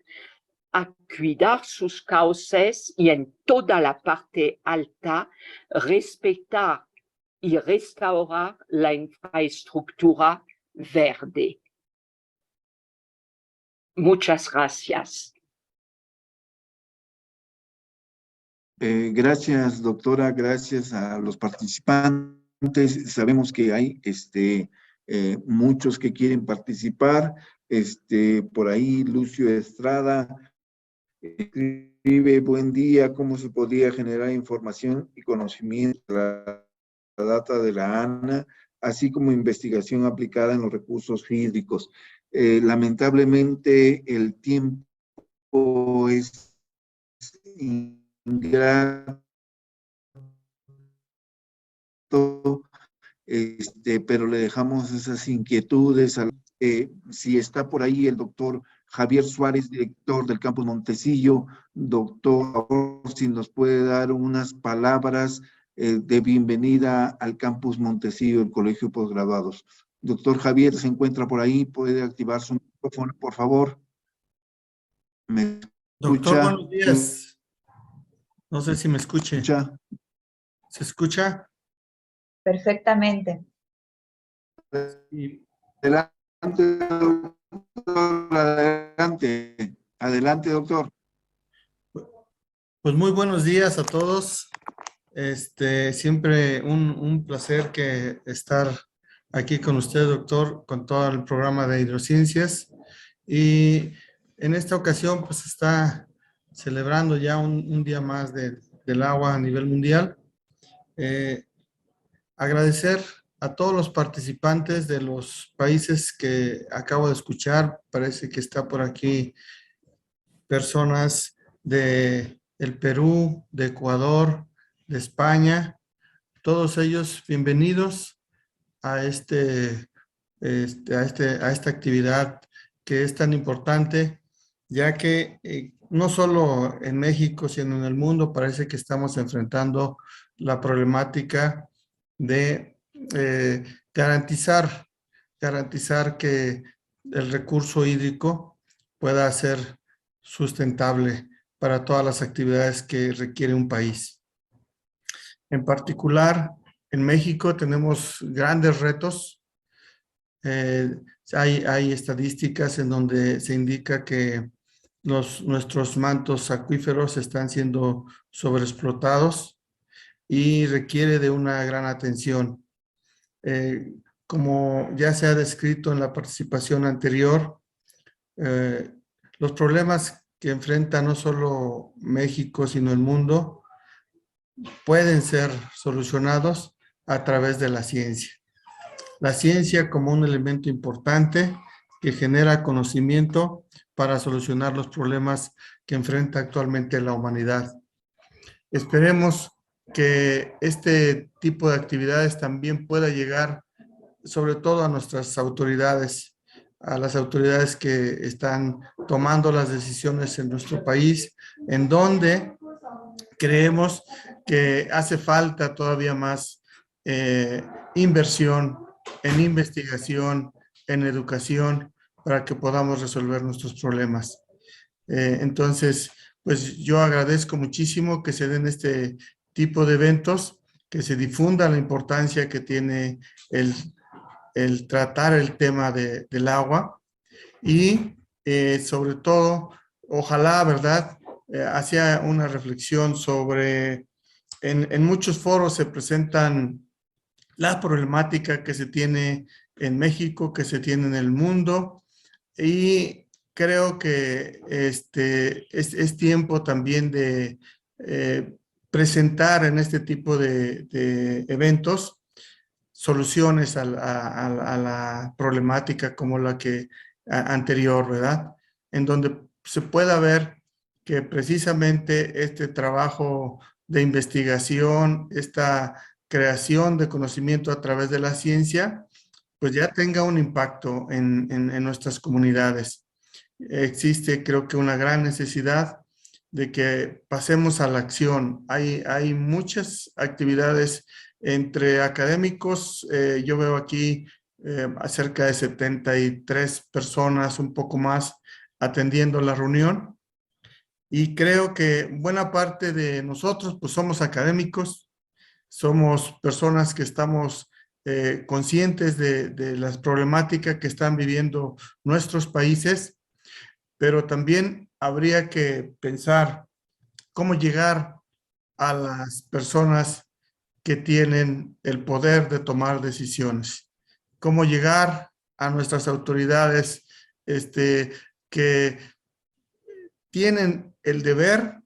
a cuidar sus cauces y en toda la parte alta respetar y restaurar la infraestructura verde. Muchas gracias. Gracias, doctora, gracias a los participantes. Sabemos que hay muchos que quieren participar. Por ahí Lucio Estrada escribe: buen día, ¿cómo se podría generar información y conocimiento de la data de la ANA, así como investigación aplicada en los recursos hídricos? Lamentablemente el tiempo es ingrato, pero le dejamos esas inquietudes. Si está por ahí el doctor Javier Suárez, director del Campus Montecillo, doctor, si nos puede dar unas palabras de bienvenida al Campus Montecillo, el Colegio de Posgraduados. Doctor Javier, ¿se encuentra por ahí? ¿Puede activar su micrófono, por favor? ¿Me Doctor, escucha? buenos días. No sé si me escuche. ¿Se escucha? Perfectamente. Sí. Adelante, doctor. Adelante, doctor. Pues muy buenos días a todos. Siempre un placer estar aquí con usted, doctor, con todo el programa de hidrociencias. Y en esta ocasión, pues está celebrando ya un día más del agua a nivel mundial. Agradecer a todos los participantes de los países que acabo de escuchar. Parece que está por aquí personas de el Perú, de Ecuador, de España. Todos ellos bienvenidos a esta actividad que es tan importante, ya que no solo en México, sino en el mundo parece que estamos enfrentando la problemática de garantizar que el recurso hídrico pueda ser sustentable para todas las actividades que requiere un país. En particular, en México tenemos grandes retos. Hay estadísticas en donde se indica que nuestros mantos acuíferos están siendo sobreexplotados y requiere de una gran atención. Como ya se ha descrito en la participación anterior, los problemas que enfrenta no solo México, sino el mundo, pueden ser solucionados a través de la ciencia. La ciencia como un elemento importante que genera conocimiento para solucionar los problemas que enfrenta actualmente la humanidad. Esperemos que este tipo de actividades también pueda llegar sobre todo a nuestras autoridades, a las autoridades que están tomando las decisiones en nuestro país, en donde creemos que hace falta todavía más inversión en investigación, en educación, para que podamos resolver nuestros problemas. Entonces, pues yo agradezco muchísimo que se den este tipo de eventos, que se difunda la importancia que tiene el tratar el tema del agua y sobre todo, ojalá, ¿verdad? Hacía una reflexión sobre, en muchos foros se presentan la problemática que se tiene en México, que se tiene en el mundo, y creo que es tiempo también de presentar en este tipo de eventos soluciones a la problemática como la que anterior, ¿verdad? En donde se pueda ver que precisamente este trabajo de investigación, esta creación de conocimiento a través de la ciencia, pues ya tenga un impacto en nuestras comunidades. Existe, creo que, una gran necesidad de que pasemos a la acción. Hay muchas actividades entre académicos. Yo veo aquí cerca de 73 personas, un poco más, atendiendo la reunión. Y creo que buena parte de nosotros, pues somos académicos, somos personas que estamos conscientes de las problemáticas que están viviendo nuestros países, pero también habría que pensar cómo llegar a las personas que tienen el poder de tomar decisiones, cómo llegar a nuestras autoridades que tienen el deber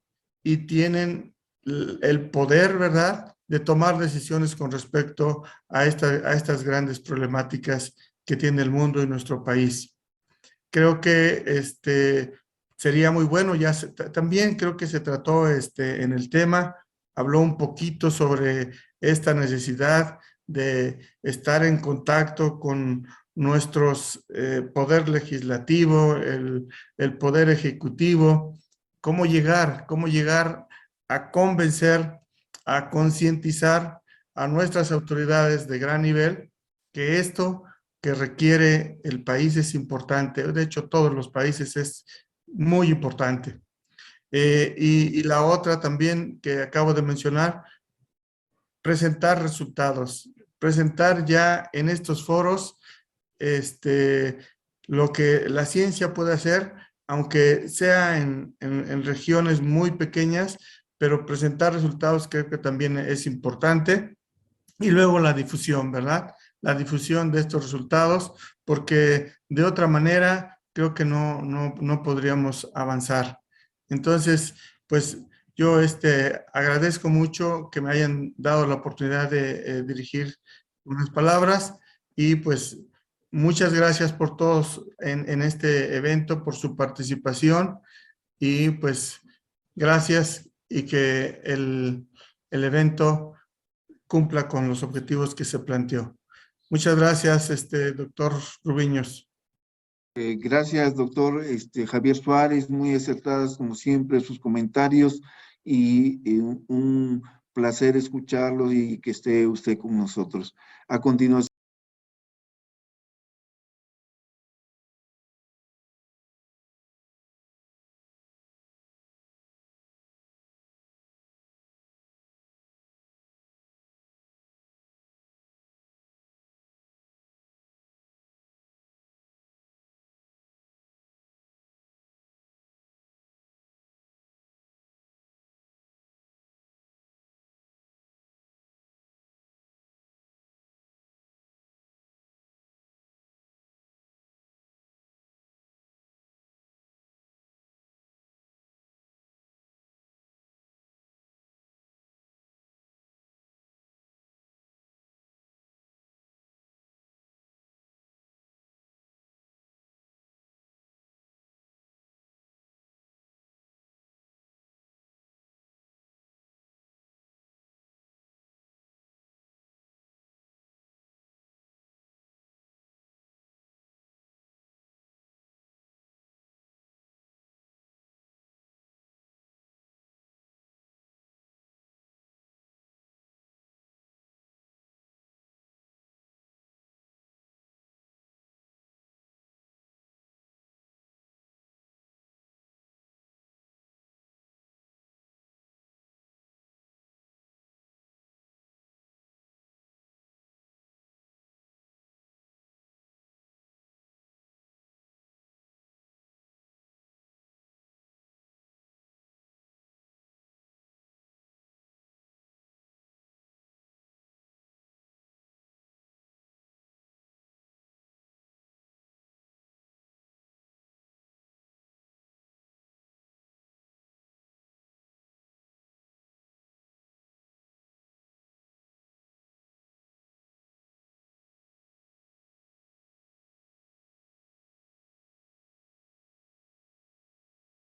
y tienen el poder, ¿verdad?, de tomar decisiones con respecto a estas grandes problemáticas que tiene el mundo y nuestro país. Creo que sería muy bueno, también creo que se trató en el tema, habló un poquito sobre esta necesidad de estar en contacto con nuestros poder legislativo, el poder ejecutivo, cómo llegar a convencer, a concientizar a nuestras autoridades de gran nivel que esto que requiere el país es importante. De hecho, todos los países es muy importante. Y la otra también que acabo de mencionar, presentar resultados, presentar ya en estos foros lo que la ciencia puede hacer, aunque sea en regiones muy pequeñas, pero presentar resultados creo que también es importante. Y luego la difusión, ¿verdad? La difusión de estos resultados, porque de otra manera creo que no podríamos avanzar. Entonces, pues yo agradezco mucho que me hayan dado la oportunidad de dirigir unas palabras y pues muchas gracias por todos en este evento, por su participación y pues gracias y que el evento cumpla con los objetivos que se planteó. Muchas gracias, doctor Rubiños. Gracias, doctor Javier Suárez, muy acertadas como siempre sus comentarios y un placer escucharlo y que esté usted con nosotros. A continuación.